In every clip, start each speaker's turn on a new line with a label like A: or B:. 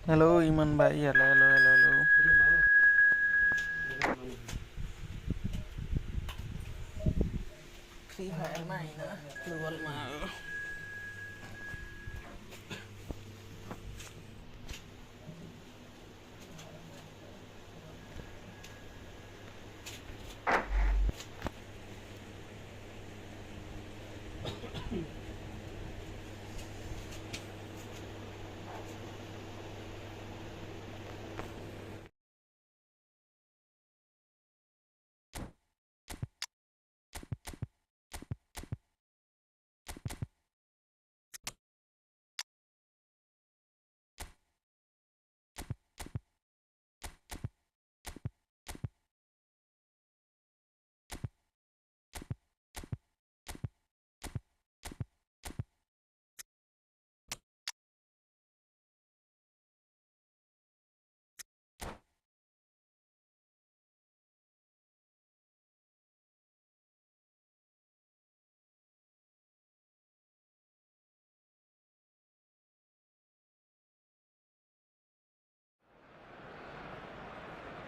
A: Hello Iman Bhai, hello. Free Fire main na, keluar mal.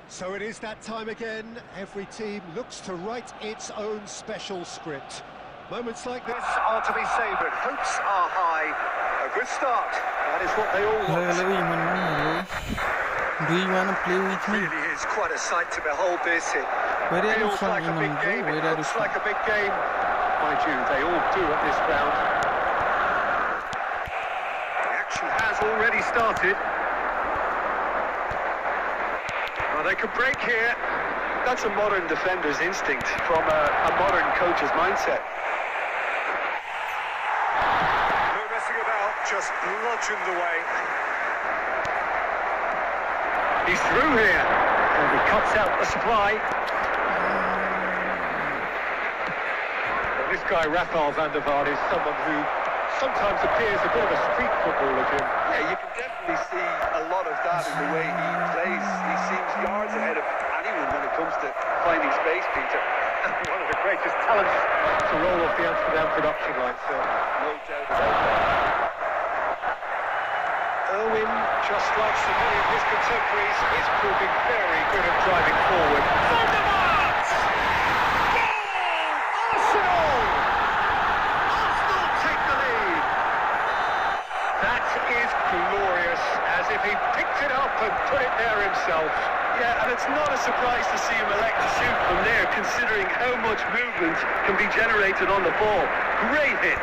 B: So it is that time again. Every team looks to write its own special script. Moments like this are to be savoured. Hopes are high. A good start. That is what they all want.
A: Hello Iman, hello. Do you want to play with me?
B: It really is quite a sight to behold this. It
A: Where are you
B: feels
A: from,
B: like a big
A: Iman?
B: game.
A: Where
B: It
A: are you
B: looks
A: from?
B: like a big game. Mind you, they all do at this ground. The action has already started. Well, they could break here. That's a modern defender's instinct from a modern coach's mindset. No messing about, just bludgeoned away. He's through here, and he cuts out the supply. Well, this guy, Rafael van der Vaart, is someone who sometimes appears a bit of a street footballer, Jim.
C: Yeah, you can definitely see a lot of that in the way he plays. He seems yards ahead of anyone when it comes to finding space, Peter.
B: One of the greatest talents to roll off the Amsterdam production line, sir.
C: No doubt about that.
B: Irwin, just like so many of his contemporaries, is proving very good at driving forward. Van der Vaart! Goal! Arsenal! Arsenal take the lead. That is glorious, as if he picked it up and put it there himself.
C: Yeah, and it's not a surprise to see him elect to shoot from there, considering how much movement can be generated on the ball. Great hit.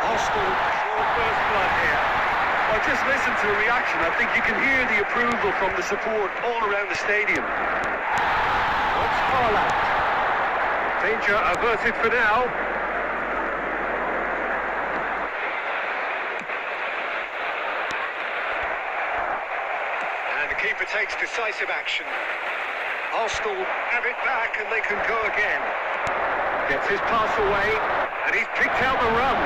B: Arsenal show first blood here.
C: Well, just listen to the reaction. I think you can hear the approval from the support all around the stadium.
B: What's Haaland?
C: Danger averted for now.
B: And the keeper takes decisive action. Arsenal have it back and they can go again. Gets his pass away and he's picked out the run.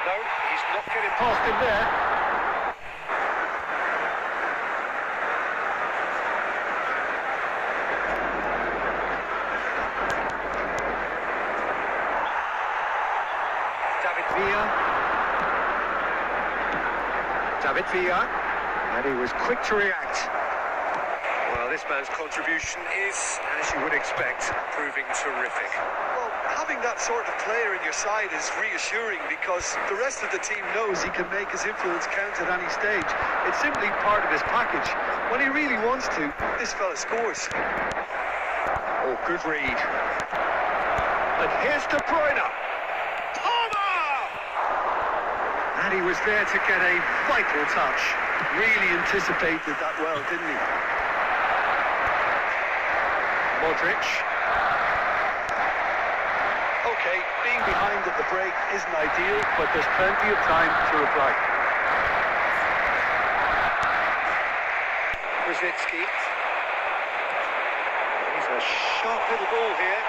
B: No, he's not getting past him there. David Villa, and he was quick to react.
C: Well, this man's contribution is, as you would expect, proving terrific. Well, having that sort of player in your side is reassuring because the rest of the team knows he can make his influence count at any stage. It's simply part of his package. When he really wants to, this fella scores.
B: Oh, good read. And here's De Bruyne. And he was there to get a vital touch.
C: Really anticipated that well, didn't he?
B: Modric.
C: Okay, being behind at the break isn't ideal, but there's plenty of time to reply.
B: Brzezinski. He's a sharp little ball here.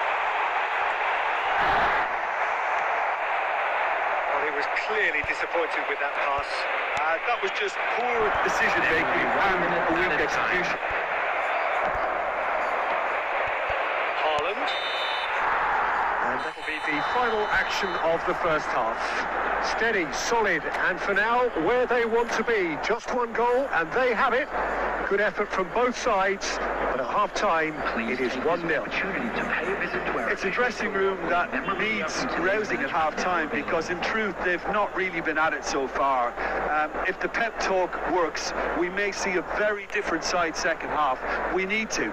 B: Well, he was clearly disappointed with that pass.
C: That was just poor decision-making and a weak execution.
B: Haaland. And That'll be the final action of the first half. Steady, solid, and for now, where they want to be. Just one goal, and they have it. Good effort from both sides, but at half-time, it is 1-0.
D: It's a dressing room that needs rousing at half-time because, in truth, they've not really been at it so far. If the pep talk works, we may see a very different side second half. We need to.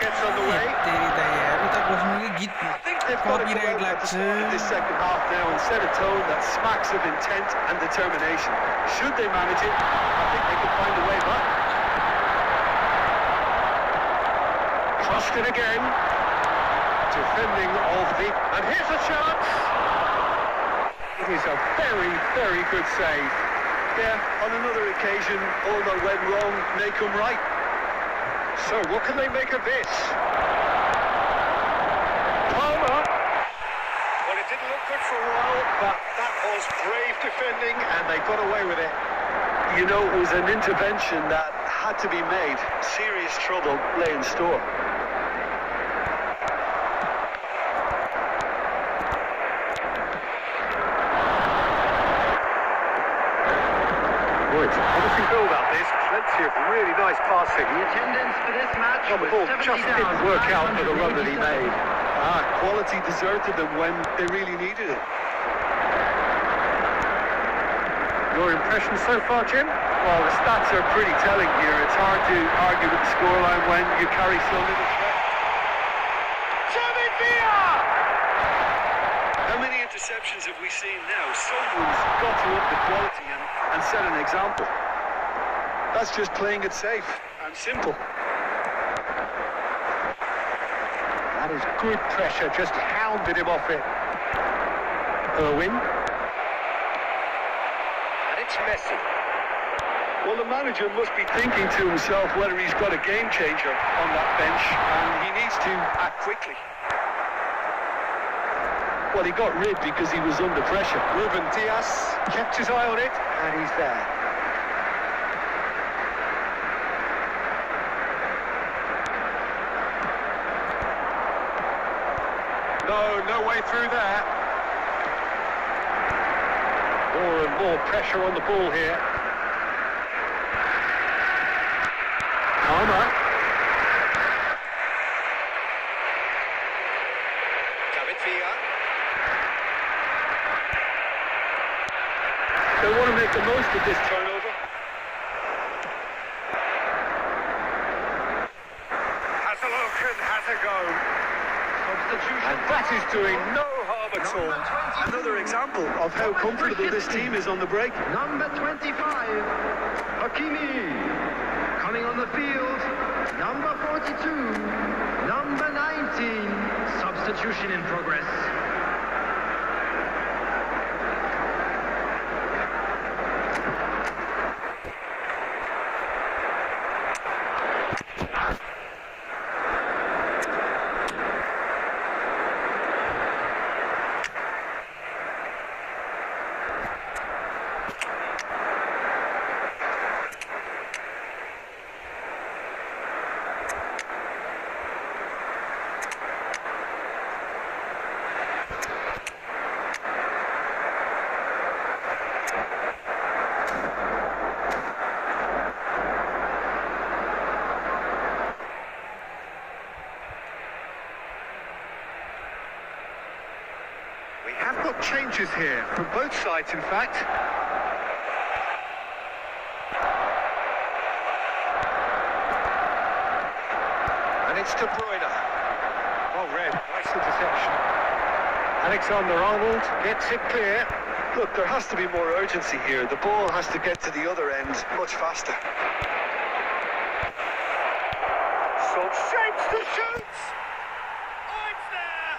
B: Gets underway.
A: तेरी त यार उता बस्नुले गीत
D: I think they've got to go
A: copyright
D: out at the
A: लाग्छ
D: start of this second half now and set a tone that smacks of intent and determination. Should they manage it, I think they can find a way back.
B: Crossed it again. Defending of the... And here's a chance. It is a very, very good save.
D: Yeah, on another occasion, all that went wrong may come right.
B: So, what can they make of this? Palmer. Well, it didn't look good for a while, but that was brave defending, and they got away with it.
D: You know, it was an intervention that had to be made. Serious trouble lay in store.
B: Good. Obviously build up this. Plenty of really nice passing.
E: The attendance for this match
B: Well, the ball just didn't work out for the run that he made.
D: Quality deserted them when they really needed it.
B: Your impression so far, Jim?
D: Well, the stats are pretty telling here. It's hard to argue with the scoreline when you carry so little threat. How many interceptions have we seen now? Someone's got to up the quality and set an example. That's just playing it safe and simple.
B: That is good pressure, just hounded him off it. Irwin. And it's Messi.
D: Well, the manager must be thinking to himself whether he's got a game changer on that bench, and he needs to act quickly. Well, he got rid because he was under pressure.
B: Ruben Diaz kept his eye on it, and he's there. No way through there. More and more pressure on the ball here. Palmer. David Villa.
D: They want to make the most of this turnover.
B: Has a look and has a go. And that is doing no harm at all.
D: Another example of how comfortable this team is on the break.
E: Number 25, Hakimi. Coming on the field, number 42, number 19. Substitution in progress.
B: Have got changes here from both sides, in fact. And it's De Bruyne. Well read, nice interception. Alexander-Arnold gets it clear.
D: Look, there has to be more urgency here. The ball has to get to the other end much faster.
B: So shapes to shoot. Oh, it's there.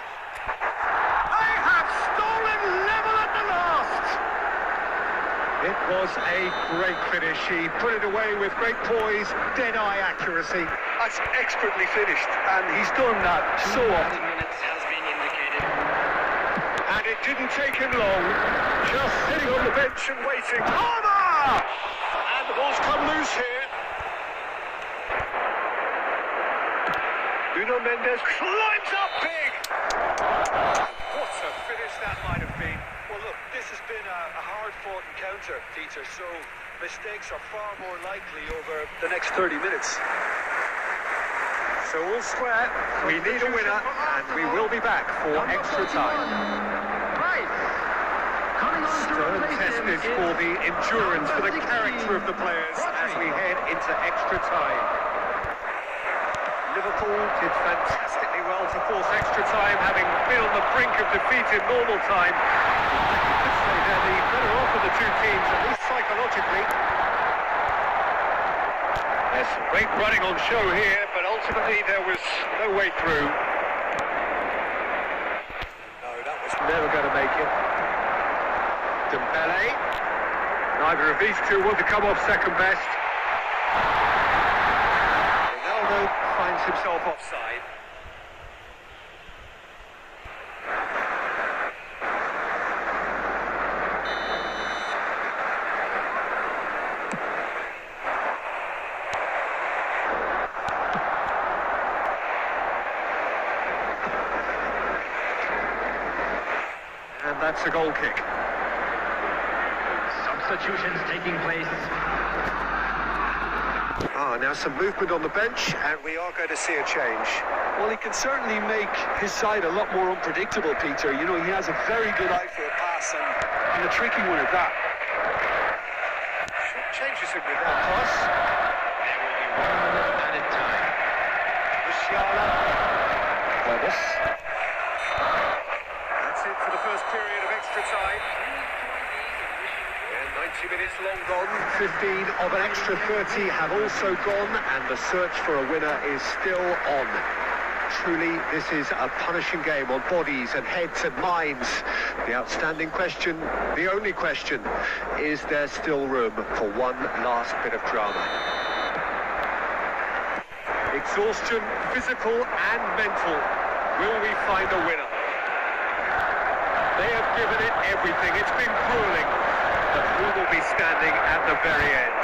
B: They have stolen level at the last. It was a great finish. He put it away with great poise, dead-eye accuracy.
D: That's expertly finished, and he's done that so often.
E: Minutes has been indicated.
D: And it didn't take him long, just sitting on the bench and waiting. Palmer! And the ball's come loose here. Nuno Mendes climbs up big. What a finish that might have been. Well, look, this has been a hard-fought encounter, Peter, so mistakes are far more likely over the next 30 minutes. So all square, we need a winner, and we will be back for extra time. Stern test this for the endurance, for the character of the players as we head into extra time. Liverpool did fantastically well to force extra time, having been on the brink of defeat in normal time. You could say they're the better off of the two teams, at least psychologically. There's some great running on show here, but ultimately there was no way through. No, that was never going to make it. Dembele. Neither of these two want to come off second best. Ronaldo finds himself offside. And that's a goal kick.
E: Substitutions taking place.
B: Now some movement on the bench, and we are going to see a change.
D: Well, he can certainly make his side a lot more unpredictable, Peter. You know, he has a very good eye for a pass, and a tricky one at that.
B: Changes it with that pass.
E: There will be 1 minute added time.
B: Musiala. Gomez. That's it for the first period of extra time. 90 minutes long gone. 15 of an extra 30 have also gone, and the search for a winner is still on. Truly, this is a punishing game on bodies and heads and minds. The outstanding question, the only question, is there still room for one last bit of drama?
D: Exhaustion, physical and mental. Will we find a winner? They have given it everything. It's been grueling. But who will be standing at the very end?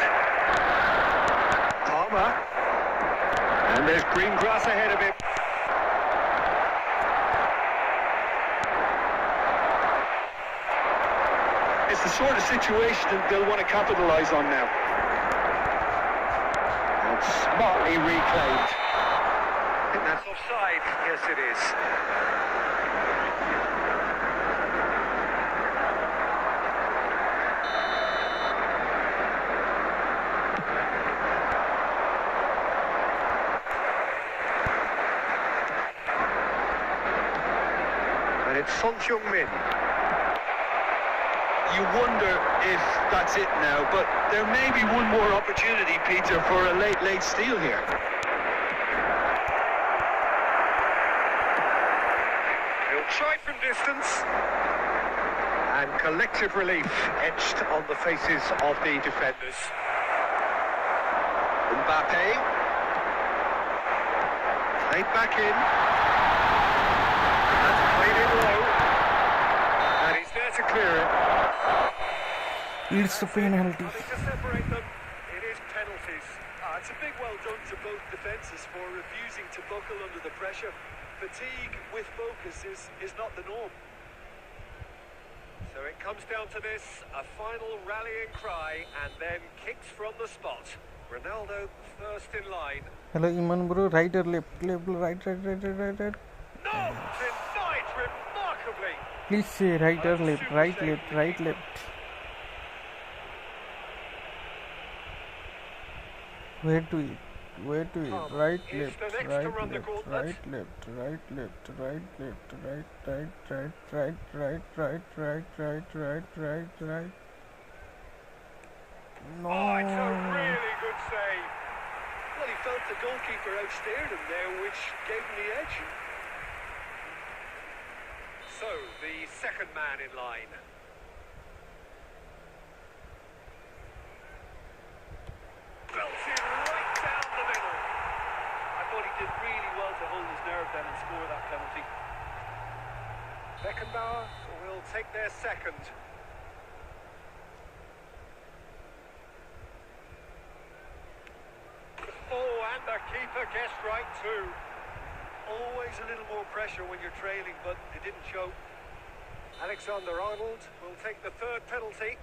D: Palmer. And there's green grass ahead of him. It's the sort of situation that they'll want to capitalise on now. And smartly reclaimed. I think that's offside. Yes, it is.
B: And it's Son Heung-min.
D: You wonder if that's it now, but there may be one more opportunity, Peter, for a late steal here.
B: He'll try from distance. And collective relief etched on the faces of the defenders. Mbappe. Played back in. That's played in low. And he's there to clear it.
A: It's a penalty.
D: To separate them, it is penalties. It's a big well done to both defences for refusing to buckle under the pressure. Fatigue with focus is not the norm. So it comes down to this, a final rallying cry, and then kicks from the spot. Ronaldo first in line.
A: Hello, Iman bro. Right or left? Left, right.
D: No! Denied remarkably!
A: Please say right or left? Right, left. Where to eat? Right, left, right, left, right, right. No.
D: Oh, it's a really good save. Well, he felt the goalkeeper outstared him there, which gave him the edge. So, the second man in line. Belted right down the middle.
B: Beckenbauer will take their second. Oh, and the keeper guessed right too.
C: Always a little more pressure when you're trailing, but it didn't show.
B: Alexander-Arnold will take the third penalty.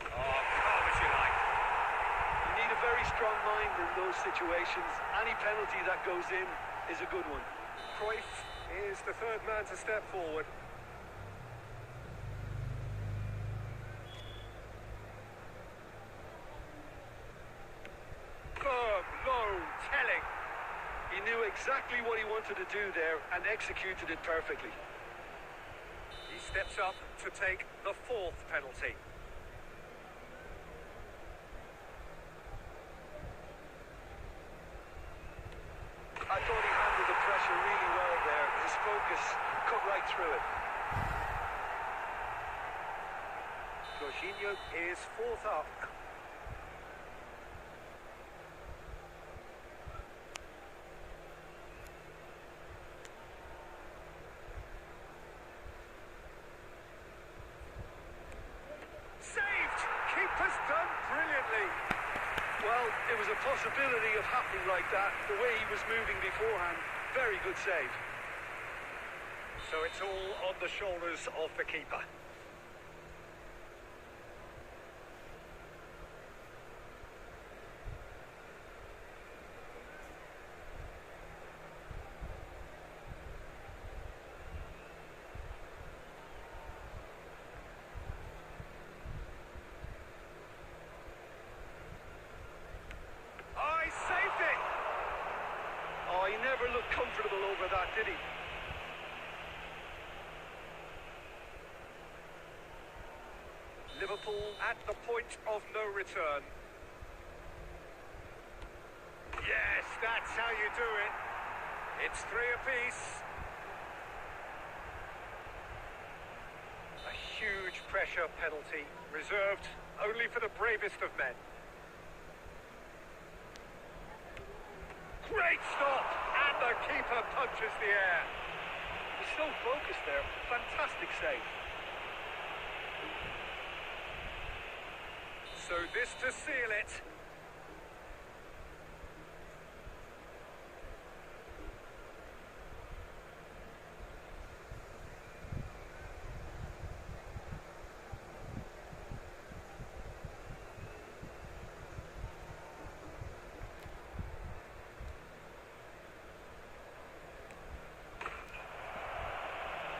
C: Oh, calm as you like.
D: You need a very strong mind in those situations. Any penalty that goes in is a good one.
B: Cruyff is the third man to step forward.
C: Firm, low, telling.
D: He knew exactly what he wanted to do there and executed it perfectly.
B: He steps up to take the fourth penalty.
D: I thought he handled the pressure really well there. His focus cut right through it.
B: Jorginho is fourth up. Saved! Keeper's done brilliantly.
D: Well, it was a possibility of happening like that. The way he was moving beforehand, very good save.
B: So it's all on the shoulders of the keeper. I saved it!
D: Oh, he never looked comfortable over that, did he?
B: Liverpool at the point of no return. Yes, that's how you do it. It's three apiece. A huge pressure penalty, reserved only for the bravest of men. Great stop! And the keeper punches the air.
D: He's so focused there. Fantastic save.
B: So this to seal it.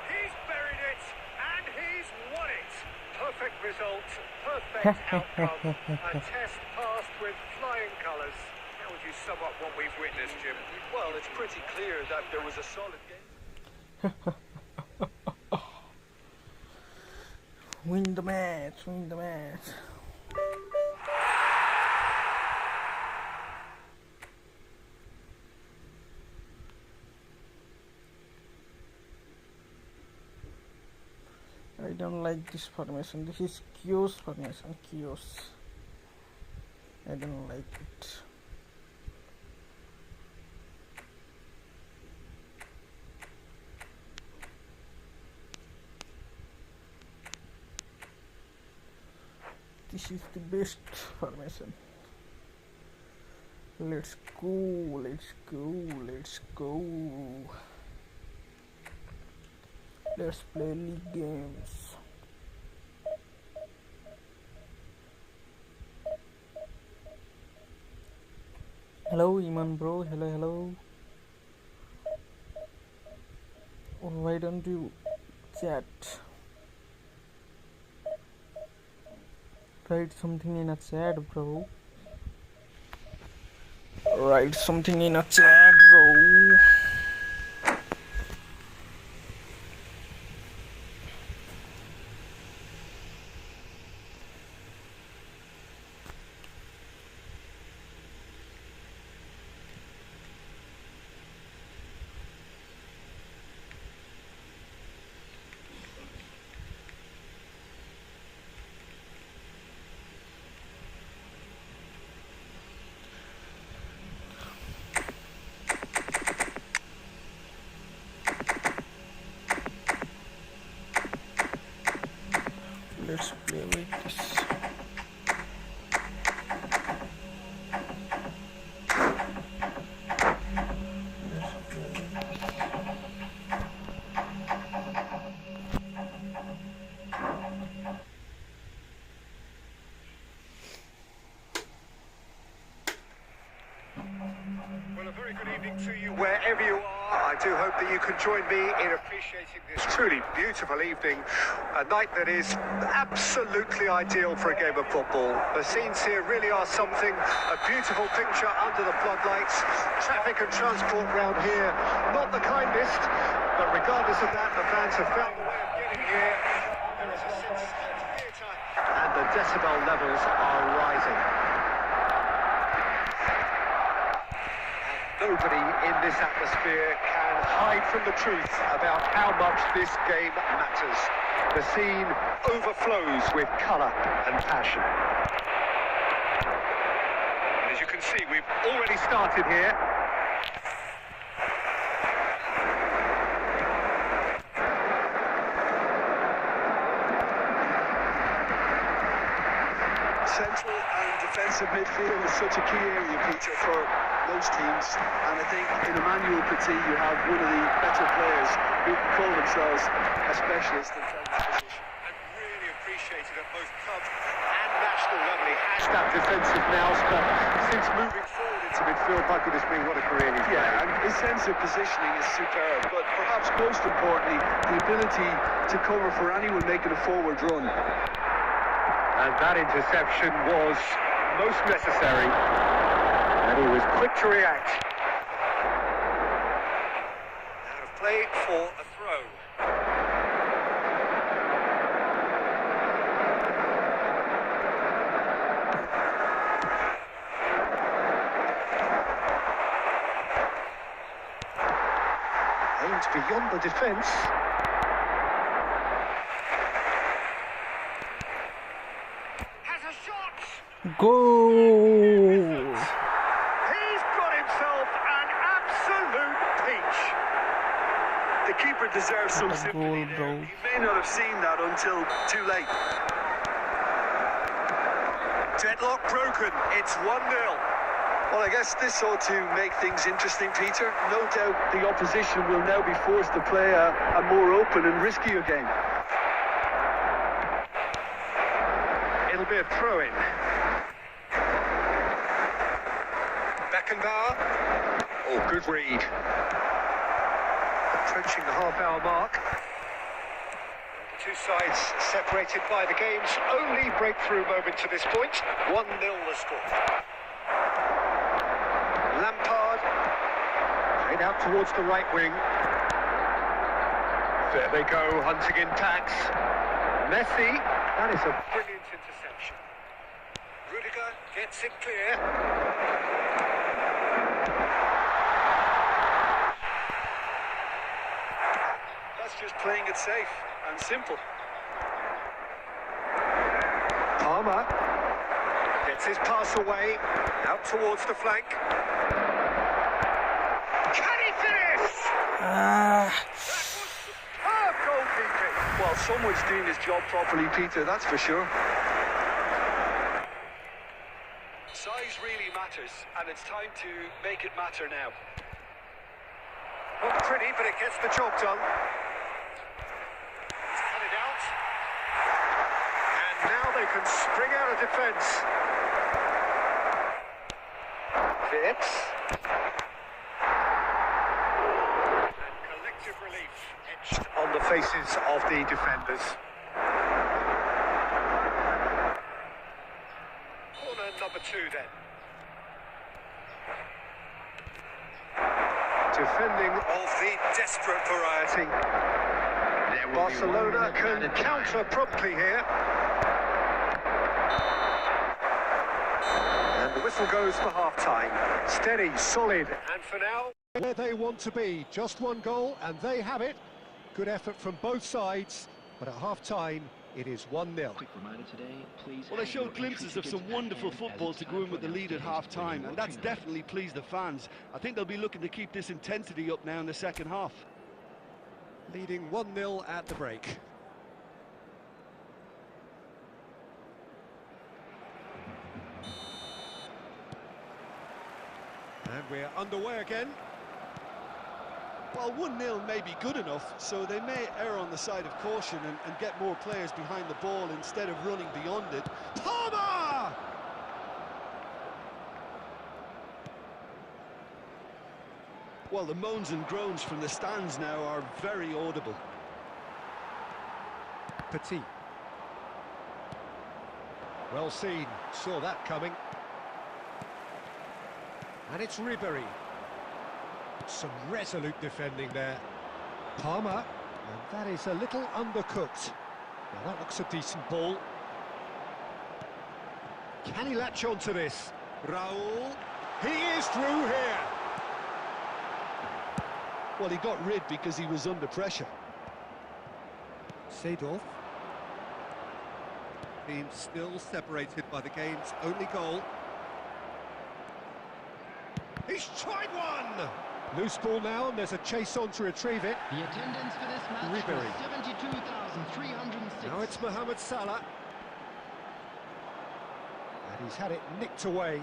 B: He's buried it, and he's won it. Perfect result, perfect outcome. A test passed with flying colours. How would you sum up what we've witnessed, Jim?
D: Well, it's pretty clear that there was a solid game.
A: Win the match, win the match. I don't like this formation. This is chaos formation, chaos. I don't like it. This is the best formation. Let's go, let's go, let's go. Let's play league games. Hello, Iman bro. Hello, hello. Oh, why don't you chat? Write something in a chat, bro. Write something in a chat, bro. let's play with this.
B: Well, a very good evening to you wherever you are. I do hope that you can join me in appreciating this truly beautiful evening, a night that is absolutely ideal for a game of football. The scenes here really are something, a beautiful picture under the floodlights. Traffic and transport round here, not the kindest, but regardless of that, the fans have found a way of getting here. There is a sense of theatre, and the decibel levels are rising. Nobody in this atmosphere can hide from the truth about how much this game matters. The scene overflows with colour and passion. And as you can see, we've already started here.
D: Central and defensive midfield is such a key area, Peter, for most teams, and I think in Emmanuel Petit you have one of the better players who can call themselves a specialist in playing that position.
B: And really appreciated at both club and national level. He has that defensive nous, but since moving forward into midfield, my goodness me, what a career he's played.
D: Yeah, and his sense of positioning is superb, but perhaps most importantly, the ability to cover for anyone making a forward run.
B: And that interception was most necessary, and he was quick to react. Out of play for a throw. Aimed beyond the defence.
A: Goal!
B: He's got himself an absolute peach.
D: The keeper deserves some
A: What a
D: sympathy
A: goal,
D: there.
A: bro.
D: He may not have seen that until too late.
B: Deadlock broken. It's 1-0.
D: Well, I guess this ought to make things interesting, Peter. No doubt the opposition will now be forced to play a more open and riskier game.
B: It'll be a throw-in. Beckenbauer. Oh, good read. Approaching the half-hour mark. The two sides separated by the game's only breakthrough moment to this point. 1-0 the score. Lampard. Played out towards the right wing. There they go, hunting in tacks. Messi. That is a brilliant interception. Rudiger gets it clear.
D: That's just playing it safe and simple.
B: Palmer gets his pass away, out towards the flank. Can he finish?
A: Ah,
B: Superb goalkeeping.
D: Well, someone's doing his job properly, Peter, that's for sure. Size really matters, and it's time to make it matter now.
B: Not pretty, but it gets the job done. It's cut it out. And now they can spring out of defence. Fitz. And collective relief etched on the faces of the defenders. Corner number 2 then. Defending of the desperate variety. Barcelona can counter promptly here. And the whistle goes for half-time. Steady, solid, and for now, where they want to be. Just one goal, and they have it. Good effort from both sides, but at half-time, it is 1-0.
F: Well, they showed glimpses of some wonderful football to go in with the lead at half-time, and that's definitely pleased the fans. I think they'll be looking to keep this intensity up now in the second half.
B: Leading 1-0 at the break. And we're underway again.
F: Well, 1-0 may be good enough, so they may err on the side of caution and get more players behind the ball instead of running beyond it. Palmer! Well, the moans and groans from the stands now are very audible.
B: Petit. Well seen, saw that coming. And it's Ribery. Some resolute defending there. Palmer, and that is a little undercooked. Now that looks a decent ball. Can he latch on to this? Raul, he is through here.
F: Well, he got rid because he was under pressure.
B: Sudil. Team still separated by the game's only goal. He's tried one! Loose ball now, and there's a chase on to retrieve it.
E: The attendance for this match
B: Ribery.
E: was 72,306.
B: Now it's Mohamed Salah. And he's had it nicked away.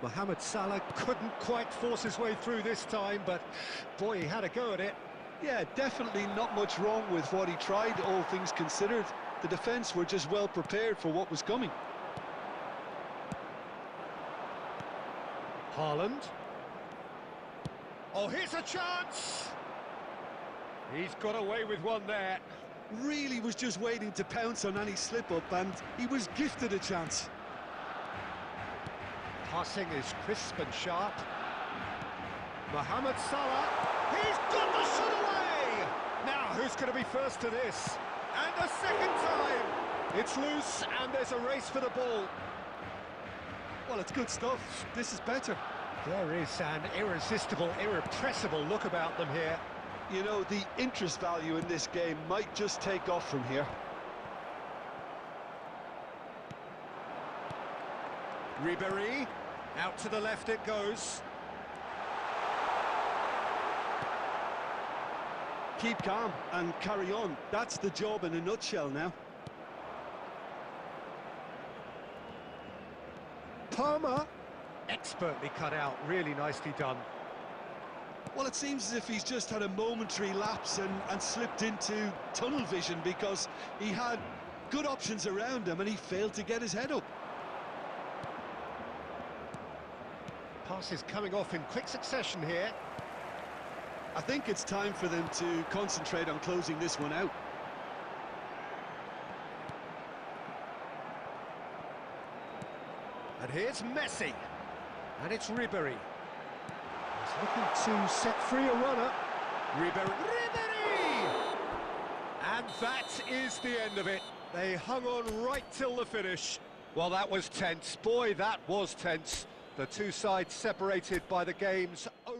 B: Mohamed Salah couldn't quite force his way through this time, but boy, he had a go at it.
F: Yeah, definitely not much wrong with what he tried, all things considered. The defence were just well prepared for what was coming.
B: Haaland. Oh, here's a chance! He's got away with one there.
F: Really was just waiting to pounce on any slip-up, and he was gifted a chance.
B: Passing is crisp and sharp. Mohamed Salah, he's got the shot away! Now, who's going to be first to this? And a second time! It's loose, and there's a race for the ball.
F: Well, it's good stuff. This is better.
B: There is an irresistible, irrepressible look about them here.
F: You know, the interest value in this game might just take off from here.
B: Ribery, out to the left it goes.
F: Keep calm and carry on. That's the job in a nutshell now.
B: Palmer, expertly cut out, really nicely done.
F: Well, it seems as if he's just had a momentary lapse and slipped into tunnel vision, because he had good options around him and he failed to get his head up.
B: Passes coming off in quick succession here.
F: I think it's time for them to concentrate on closing this one out.
B: And here's Messi. And it's Ribery. He's looking to set free a runner. Ribery! And that is the end of it. They hung on right till the finish. Well, that was tense. Boy, that was tense. The two sides separated by the game's own...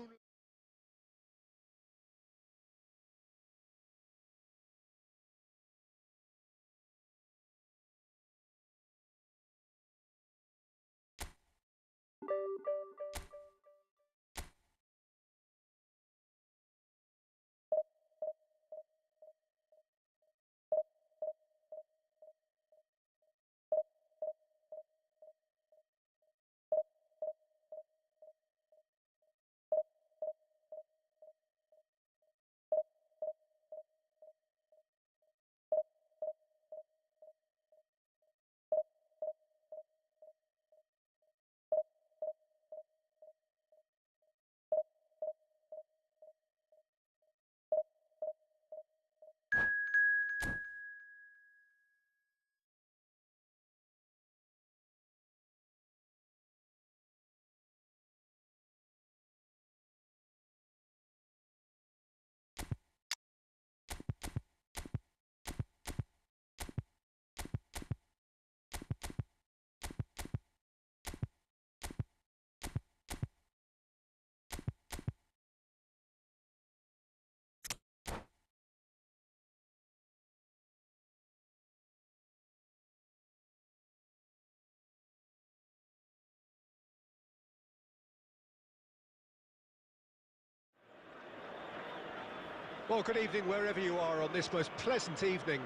B: Well, good evening wherever you are on this most pleasant evening.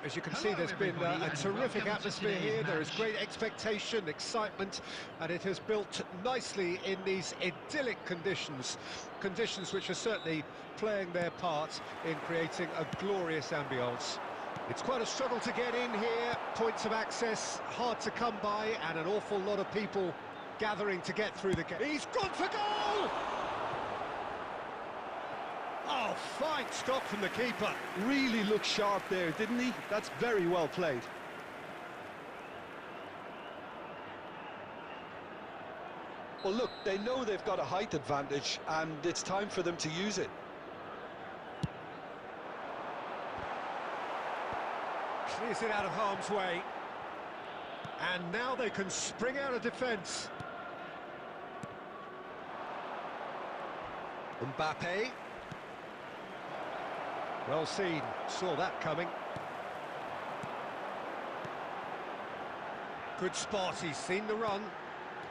B: As you can see, there's been a terrific atmosphere here. There is great expectation, excitement, and it has built nicely in these idyllic conditions. Conditions which are certainly playing their part in creating a glorious ambience. It's quite a struggle to get in here. Points of access hard to come by, and an awful lot of people gathering to get through the gate. He's gone for goal! Oh, fine stop from the keeper.
F: Really looked sharp there, didn't he? That's very well played. Well, look, they know they've got a height advantage, and it's time for them to use it.
B: Clears it out of harm's way. And now they can spring out of defence. Mbappe. Well seen, saw that coming. Good spot, he's seen the run.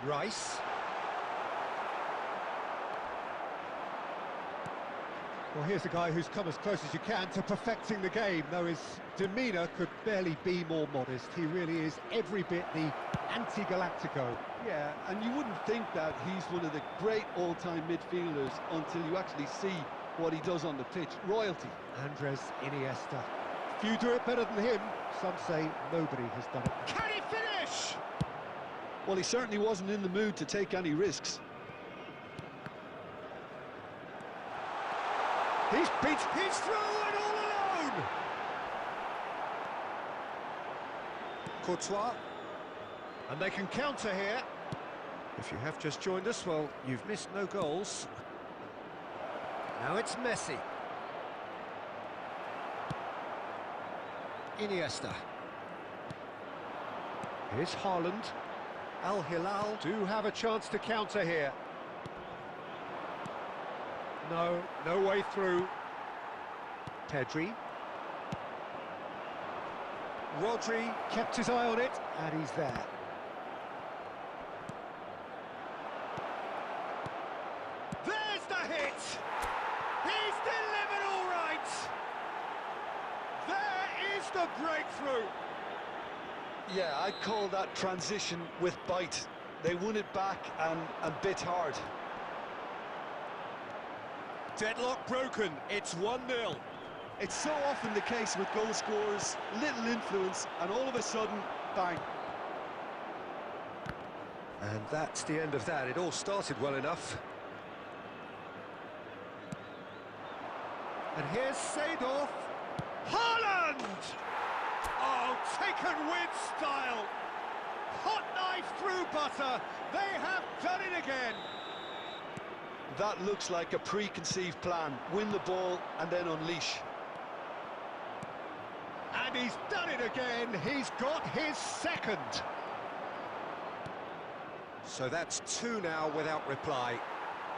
B: Rice. Well, here's a guy who's come as close as you can to perfecting the game, though his demeanour could barely be more modest. He really is every bit the anti-Galactico.
F: Yeah, and you wouldn't think that he's one of the great all-time midfielders until you actually see what he does on the pitch. Royalty.
B: Andres Iniesta. Few do it better than him. Some say nobody has done it. Can he finish?
F: Well, he certainly wasn't in the mood to take any risks.
B: He's through and all alone! Courtois. And they can counter here. If you have just joined us, well, you've missed no goals. Now it's Messi. Iniesta. Here's Haaland. Al Hilal do have a chance to counter here. No way through. Pedri. Rodri kept his eye on it, and he's there. There's the hit! He's delivered all right! There is the breakthrough!
F: Yeah, I'd call that transition with bite. They won it back and bit hard.
B: Deadlock broken, it's 1-0.
F: It's so often the case with goal scorers, little influence, and all of a sudden, bang.
B: And that's the end of that. It all started well enough. And here's Seedorf. Haaland! Oh, taken with style. Hot knife through butter. They have done it again.
F: That looks like a preconceived plan. Win the ball and then unleash.
B: And he's done it again. He's got his second. So that's 2 now without reply.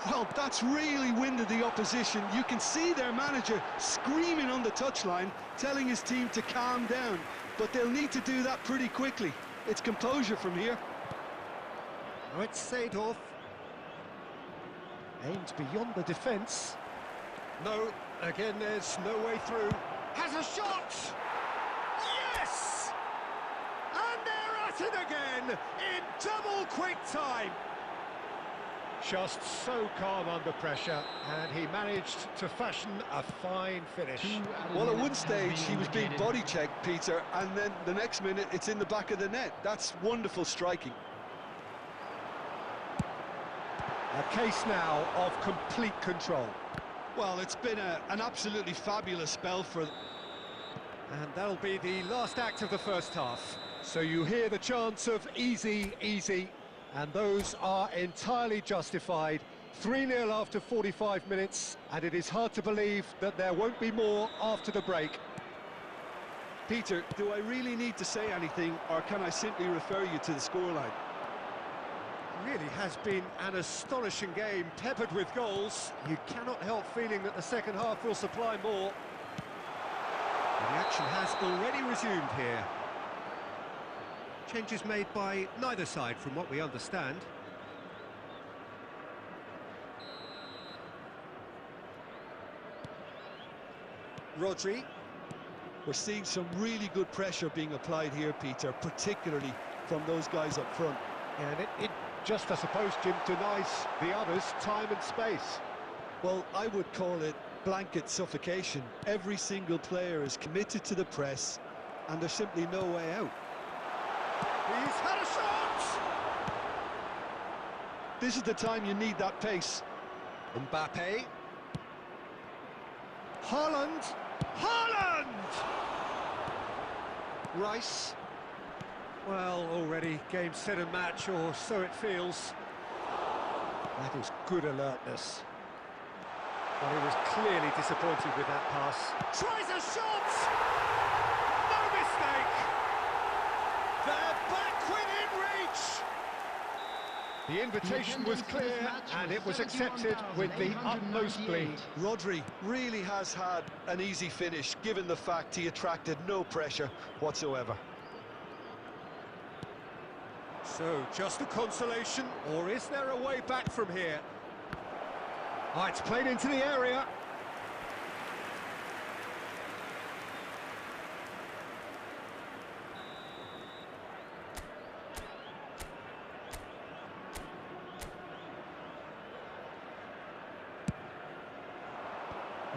F: Well, that's really winded the opposition. You can see their manager screaming on the touchline, telling his team to calm down. But they'll need to do that pretty quickly. It's composure from here.
B: Now it's Seedorf. Aimed beyond the defence. No, again there's no way through. Has a shot! Yes! And they're at it again in double quick time. Just so calm under pressure, and he managed to fashion a fine finish.
F: Well, at one stage he was being body checked, Peter, and then the next minute it's in the back of the net. That's wonderful striking.
B: A case now of complete control.
F: Well, it's been an absolutely fabulous spell for them.
B: And that'll be the last act of the first half. So you hear the chants of easy, easy, and those are entirely justified. 3-0 after 45 minutes, and it is hard to believe that there won't be more after the break.
F: Peter, do I really need to say anything, or can I simply refer you to the scoreline?
B: Really has been an astonishing game, peppered with goals. You cannot help feeling that the second half will supply more. And the action has already resumed here. Changes made by neither side, from what we understand. Rodri.
F: We're seeing some really good pressure being applied here, Peter, particularly from those guys up front.
B: And it just, I suppose, Jim, denies the others time and space.
F: Well, I would call it blanket suffocation. Every single player is committed to the press, and there's simply no way out.
B: He's had a shot!
F: This is the time you need that pace.
B: Mbappe. Haaland. Haaland! Rice. Well, already game, set and match, or so it feels. That is good alertness. Well, he was clearly disappointed with that pass. Tries a shot! No mistake! They're back within reach! The invitation was clear, and it was accepted with the utmost glee.
F: Rodri really has had an easy finish, given the fact he attracted no pressure whatsoever.
B: So, just a consolation, or is there a way back from here? Oh, it's played into the area.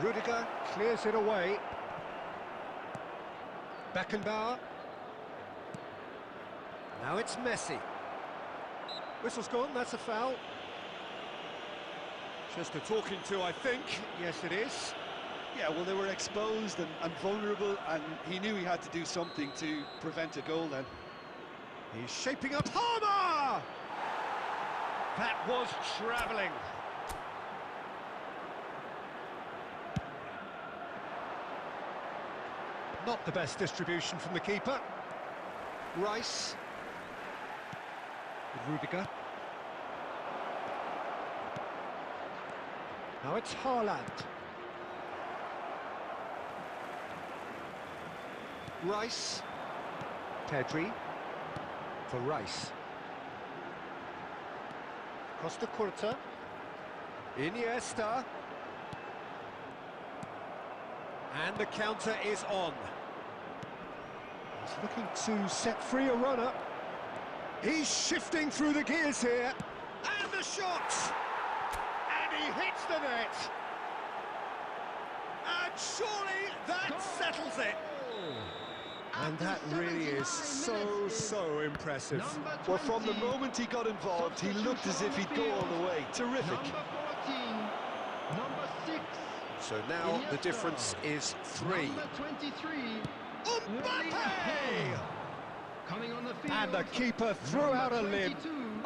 B: Rudiger clears it away. Beckenbauer. Now it's Messi. Whistle's gone, that's a foul. Just a talking to, I think. Yes, it is.
F: Yeah, well, they were exposed and vulnerable, and he knew he had to do something to prevent a goal then.
B: He's shaping up Palmer! That was travelling. Not the best distribution from the keeper. Rice. Rudiger. Now it's Haaland. Rice. Pedri. For Rice. Costa Curta. Iniesta. And the counter is on. He's looking to set free a runner. He's shifting through the gears here. And the shot! And he hits the net. And surely that settles it. And that really is so impressive.
F: Well, from the moment he got involved, he looked as if he'd go all the way. Terrific.
E: Number 14, number 6.
B: So now the difference is 3.
E: Number 23.
B: Mbappe!
E: Coming on the field.
B: And the keeper threw out a limb.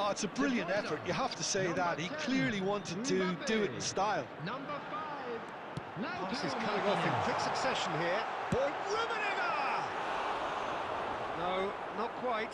F: Oh, it's a brilliant effort, you have to say that. He clearly wanted to do it in style.
E: Number 5.
B: Pass is coming off in quick succession here. For Rummenigge! No, not quite.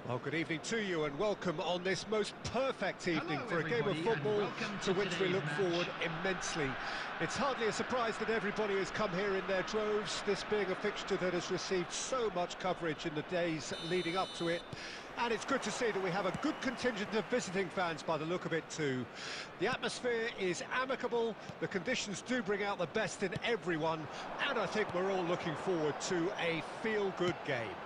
B: Well, good evening to you and welcome on this most perfect evening
E: Hello,
B: for a game of
E: everybody, and
B: football
E: welcome
B: to
E: to
B: which we
E: today's
B: look
E: match.
B: forward immensely. It's hardly a surprise that everybody has come here in their droves, this being a fixture that has received so much coverage in the days leading up to it. And it's good to see that we have a good contingent of visiting fans by the look of it too. The atmosphere is amicable, the conditions do bring out the best in everyone, and I think we're all looking forward to a feel-good game.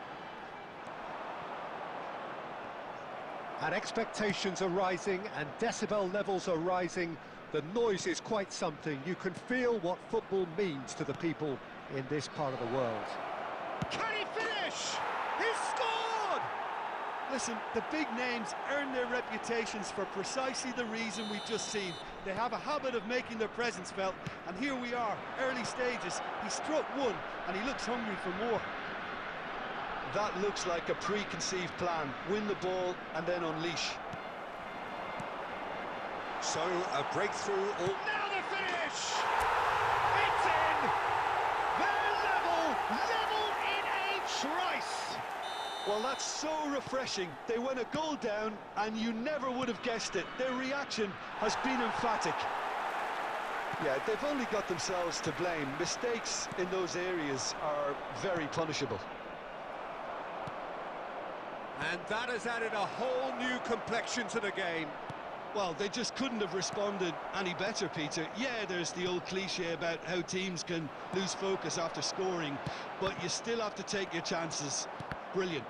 B: And expectations are rising and decibel levels are rising. The noise is quite something. You can feel what football means to the people in this part of the world.
F: Can he finish? He's scored! Listen, the big names earn their reputations for precisely the reason we've just seen. They have a habit of making their presence felt, and here we are, early stages. He struck one, and he looks hungry for more. That looks like a preconceived plan. Win the ball and then unleash.
B: So, a breakthrough. Now the finish! It's in! They're level in a trice!
F: Well, that's so refreshing. They went a goal down, and you never would have guessed it. Their reaction has been emphatic. Yeah, they've only got themselves to blame. Mistakes in those areas are very punishable.
B: And that has added a whole new complexion to the game.
F: Well, they just couldn't have responded any better, Peter. Yeah, there's the old cliche about how teams can lose focus after scoring, but you still have to take your chances. Brilliant.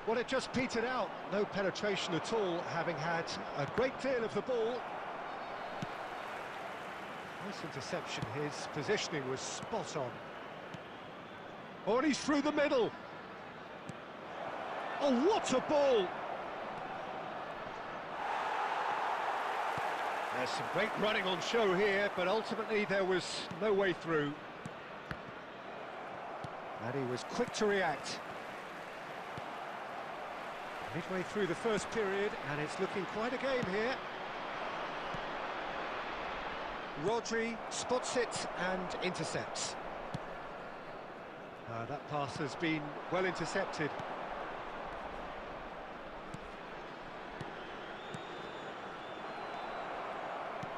B: Well, it just petered out. No penetration at all, having had a great deal of the ball. Nice interception. His positioning was spot on. Oh, and he's through the middle. Oh, what a ball! There's some great running on show here, but ultimately there was no way through. And he was quick to react. Midway through the first period, and it's looking quite a game here. Rodri spots it and intercepts. That pass has been well intercepted.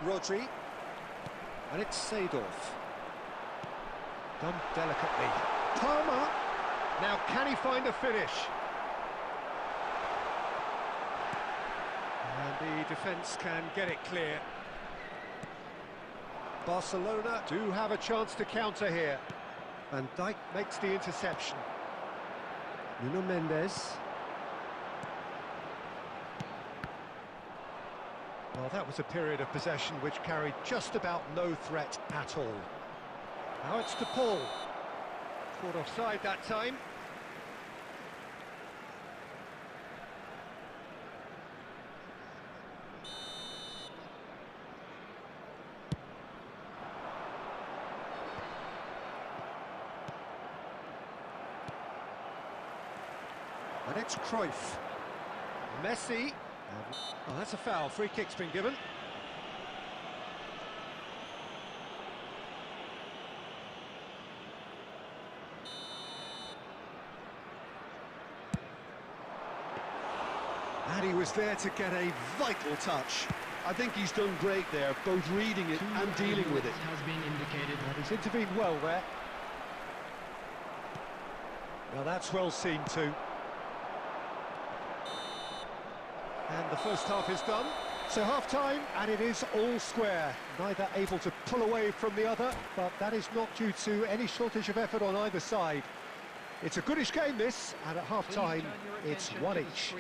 B: Rodri, and it's Sudil. Done delicately. Palmer, now can he find a finish? And the defence can get it clear. Barcelona do have a chance to counter here. Van Dijk makes the interception. Nuno Mendes. Well, that was a period of possession which carried just about no threat at all. Now it's to Paul. Caught offside that time. And it's Cruyff. Messi. Oh, that's a foul. Free kick's been given. And he was there to get a vital touch.
F: I think he's done great there, both reading it and dealing with it.
E: Has been indicated.
B: And he's intervened well there. Now that's well seen too. And the first half is done. So half-time, and it is all square. Neither able to pull away from the other, but that is not due to any shortage of effort on either side. It's a goodish game, this, and at half-time, it's one each.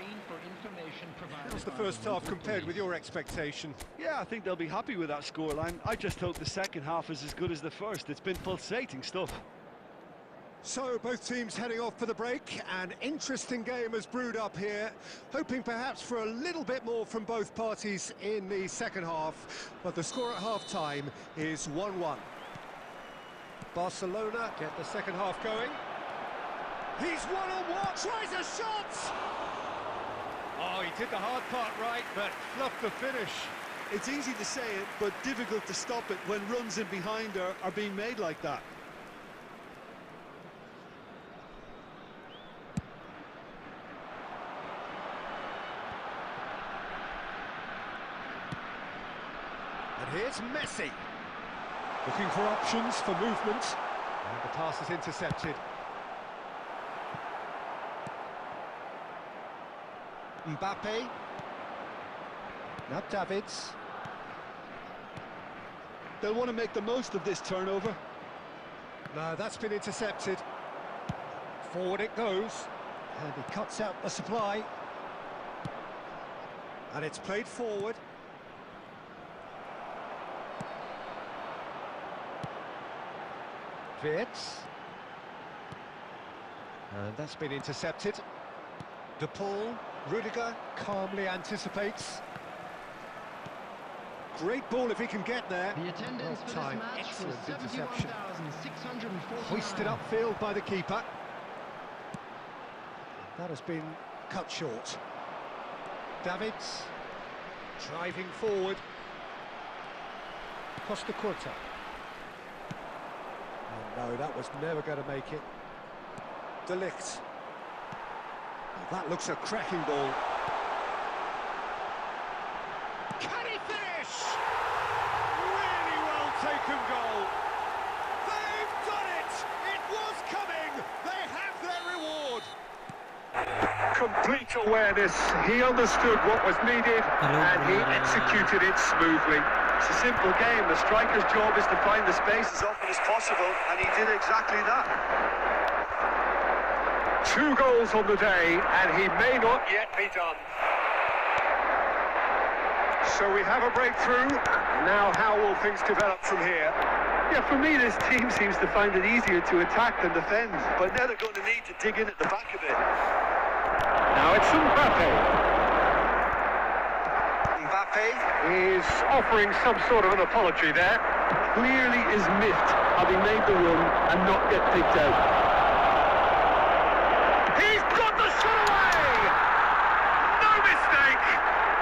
B: How's the first half compared with your expectation?
F: Yeah, I think they'll be happy with that scoreline. I just hope the second half is as good as the first. It's been pulsating stuff.
B: So, both teams heading off for the break. An interesting game has brewed up here, hoping perhaps for a little bit more from both parties in the second half, but the score at half-time is 1-1. Barcelona get the second half going. He's one-on-one, tries a shot! Oh, he did the hard part right, but fluffed the finish.
F: It's easy to say it, but difficult to stop it when runs in behind are being made like that.
B: And here's Messi. Looking for options for movement. And the pass is intercepted. Mbappe. Now Davids.
F: They'll want to make the most of this turnover.
B: No, that's been intercepted. Forward it goes. And he cuts out the supply. And it's played forward. Wirtz. And that's been intercepted. De Paul, Rudiger calmly anticipates. Great ball if he can get there.
E: The attendance for this
B: Time,
E: match was
B: excellent interception.
E: 71,649.
B: Hoisted upfield by the keeper. That has been cut short. Davids driving forward. Costa Curta. Oh no, that was never going to make it. De Ligt. Oh, that looks a cracking ball. Can he finish? Really well taken goal. They've done it! It was coming! They have their reward!
D: Complete awareness. He understood what was needed and he executed it smoothly. It's a simple game. The striker's job is to find the space as often as possible, and he did exactly that. 2 goals on the day, and he may not yet be done. So we have a breakthrough. Now how will things develop from here? Yeah, for me this team seems to find it easier to attack than defend, but now they're going to need to dig in at the back of it. Now it's Mbappe. Mbappe is offering some sort of an apology there. Clearly is miffed having made the run and not get picked out. He's got the shot away! No mistake!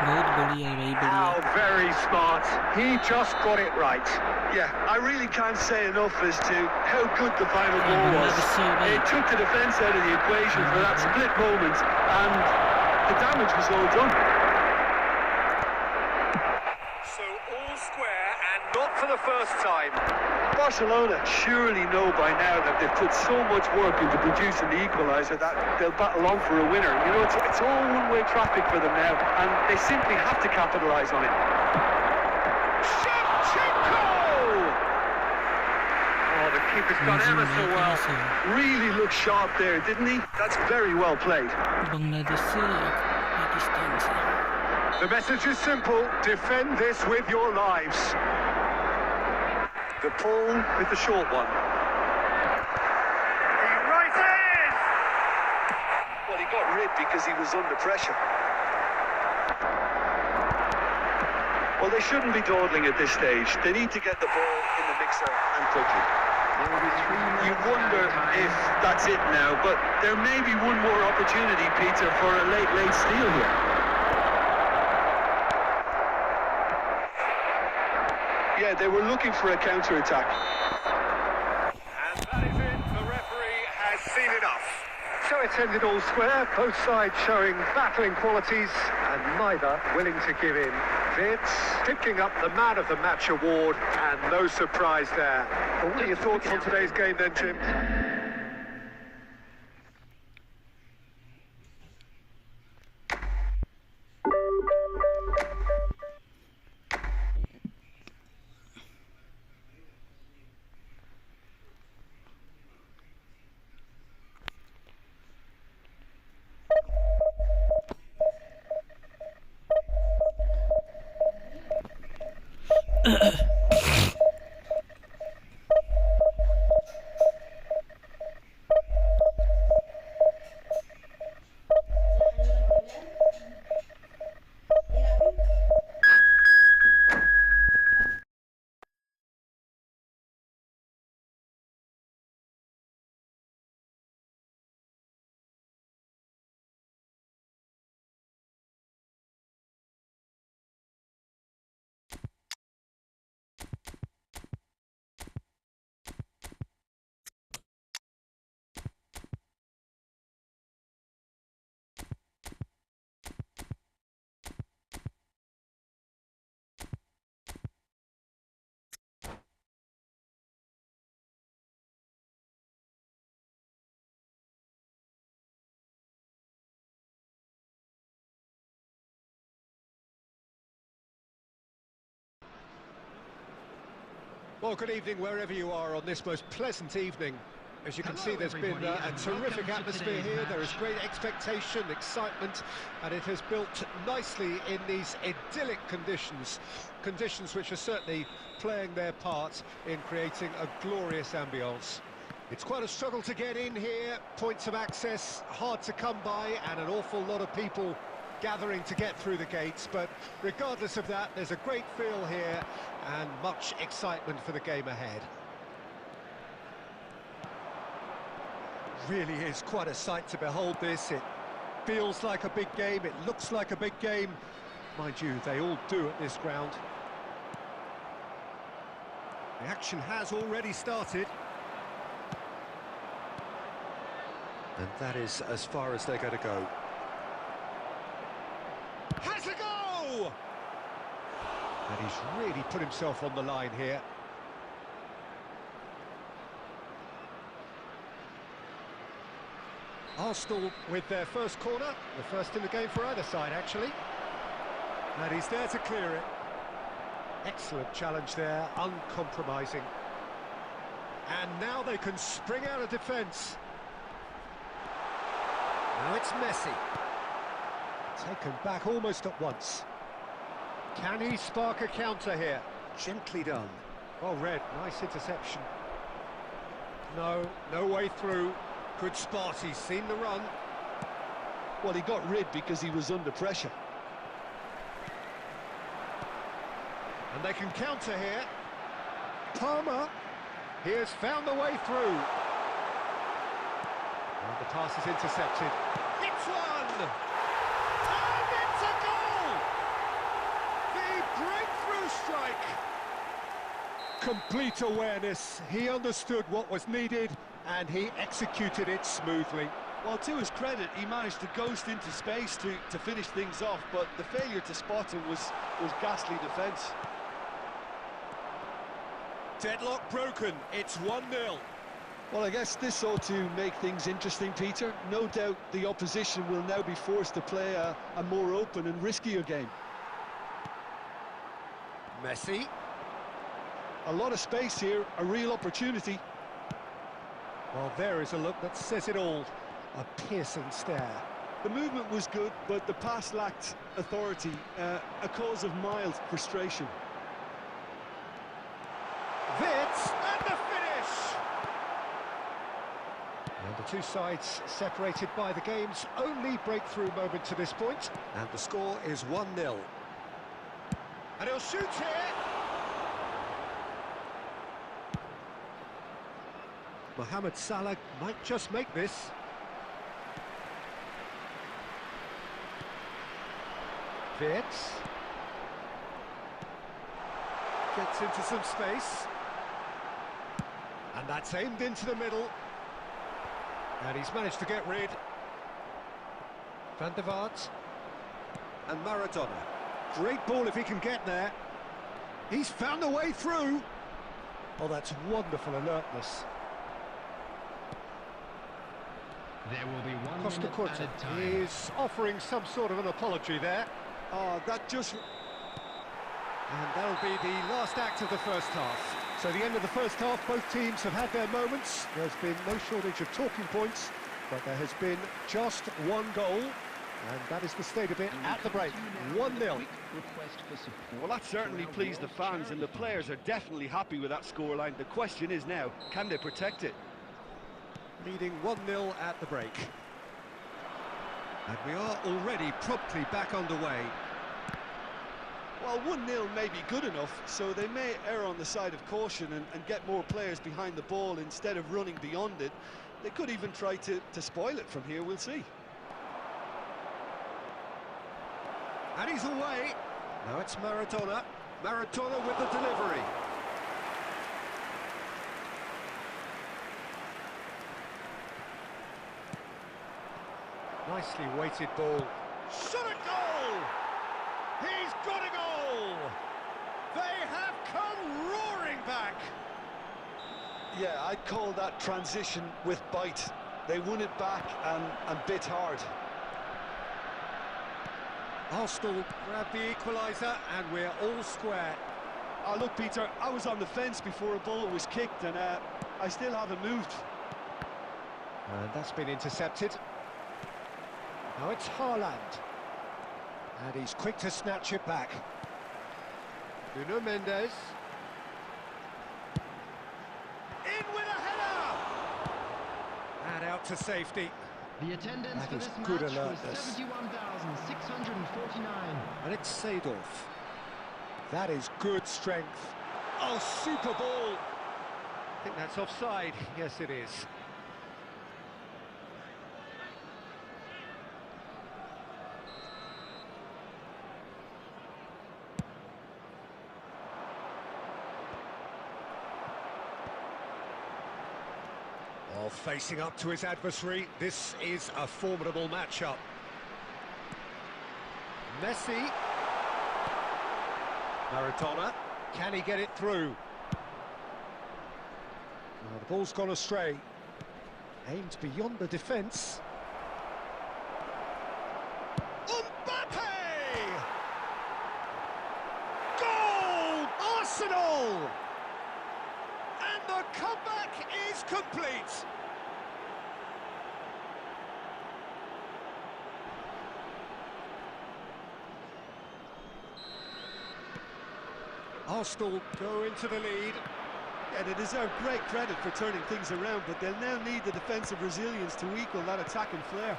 A: बहुत बढ़िया है भाई,
D: How
A: बढ़िया.
D: very smart. He just got it right. Yeah, I really can't say enough as to how good the final ball was. It took the defence out of the equation for that split moment, and the damage was all done. So all square, and not for the first time. Barcelona surely know by now that they've put so much work into producing the equaliser that they'll battle on for a winner. You know, it's all one-way traffic for them now, and they simply have to capitalise on it. Shevchenko! Oh, the keeper's done ever so well. Really looked sharp there, didn't he? That's very well played.
A: Bangladesh से पाकिस्तान से.
B: The message is simple. Defend this with your lives.
D: De Paul with the short one. He right in! Well, he got rid because he was under pressure. Well, they shouldn't be dawdling at this stage. They need to get the ball in the mixer and quickly. You wonder if that's it now, but there may be one more opportunity, Peter, for a late steal here. Yeah, they were looking for a counter-attack.
B: And that is it. The referee has seen enough. So it's ended all square, both sides showing battling qualities and neither willing to give in. Wirtz picking up the Man of the Match award, and no surprise there. But what are your thoughts on today's game then, Tim? Well, good evening wherever you are on this most pleasant evening. As you can see, there's been a terrific atmosphere here. There is great expectation, excitement, and it has built nicely in these idyllic conditions. Conditions which are certainly playing their part in creating a glorious ambience. It's quite a struggle to get in here, points of access hard to come by, and an awful lot of people gathering to get through the gates, but regardless of that, there's a great feel here and much excitement for the game ahead. Really is quite a sight to behold this. It feels like a big game, it looks like a big game. Mind you, they all do at this ground. The action has already started. And that is as far as they're going to go. Has a go! And he's really put himself on the line here. Arsenal with their first corner, the first in the game for either side, actually. And he's there to clear it. Excellent challenge there, uncompromising. And now they can spring out of defence. Now it's Messi. Taken back almost at once. Can he spark a counter here? Gently done. Well read, nice interception. No way through. Good spot, he's seen the run.
F: Well, he got rid because he was under pressure.
B: And they can counter here. Palmer, he has found the way through. And the pass is intercepted. It's one! And it's a goal! The breakthrough strike! Complete awareness. He understood what was needed and he executed it smoothly.
F: Well, to his credit, he managed to ghost into space to finish things off, but the failure to spot him was ghastly defence.
B: Deadlock broken, it's 1-0.
F: Well, I guess this ought to make things interesting, Peter. No doubt the opposition will now be forced to play a more open and riskier game.
B: Messi.
F: A lot of space here, a real opportunity.
B: Well, there is a look that says it all. A piercing stare.
F: The movement was good, but the pass lacked authority, a cause of mild frustration.
B: Wits, and the finish! And the two sides separated by the game's only breakthrough moment to this point. And the score is 1-0. And he'll shoot here! Mohamed Salah might just make this. Wits. Gets into some space. And that's aimed into the middle. And he's managed to get rid. Van der Vaart. And Maradona. Great ball if he can get there. He's found a way through. Oh, that's wonderful alertness.
E: There will be 1
B: Costa
E: minute
B: Curta
E: added time.
B: is offering some sort of an apology there.
F: That just...
B: And that'll be the last act of the first half. So the end of the first half, both teams have had their moments. There's been no shortage of talking points, but there has been just one goal, and that is the state of it at the break. 1-0.
F: Well, that certainly pleased the fans, and the players are definitely happy with that scoreline. The question is now, can they protect it?
B: Leading 1-0 at the break. And we are already promptly back underway.
F: Well, 1-0 may be good enough, so they may err on the side of caution and get more players behind the ball instead of running beyond it. They could even try to spoil it from here, we'll see.
B: And he's away. Now it's Maradona. Maradona with the delivery. Nicely weighted ball. Shot a goal! He's got a goal! They have come roaring back!
F: Yeah, I'd call that transition with bite. They won it back and bit hard.
B: Arsenal grab the equaliser and we're all square.
F: Look, Peter, I was on the fence before a ball was kicked, and I still haven't moved.
B: And that's been intercepted. Now it's Haaland. And he's quick to snatch it back. Nuno Mendes. In with a header! And out to safety.
E: The attendance
B: That
E: for
B: is
E: this
B: good
E: match was
B: alertness.
E: 71,649.
B: And it's Sudil. That is good strength. Oh, super ball! I think that's offside. Yes, it is. Well, facing up to his adversary, this is a formidable matchup. Messi. Maradona, can he get it through? Oh, the ball's gone astray. Aimed beyond the defence. Mbappe! Goal! Arsenal! And the comeback is complete. Arsenal go into the lead.
F: Yeah, they deserve great credit for turning things around, but they'll now need the defensive resilience to equal that attacking flair.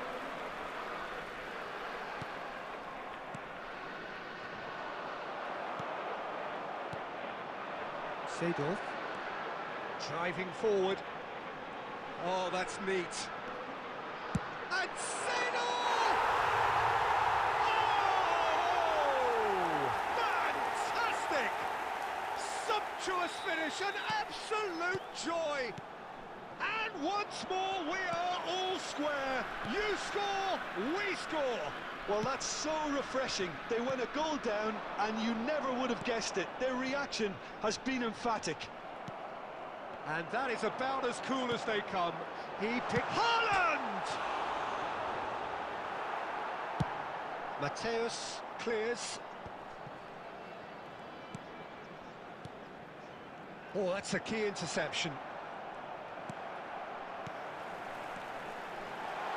B: Sudil driving forward. Oh, that's neat. And Sudil! Oh! Fantastic! Sumptuous finish, an absolute joy. And once more, we are all square. You score, we score.
F: Well, that's so refreshing. They went a goal down, and you never would have guessed it. Their reaction has been emphatic.
B: And that is about as cool as they come. He picked Haaland! Mateus clears. Oh, that's a key interception.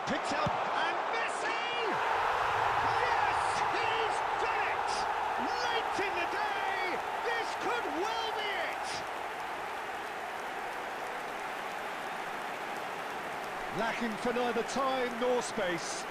B: Picked up, and Messi! Yes, he's done it! Late in the day, this could well be it! Lacking for neither time nor space.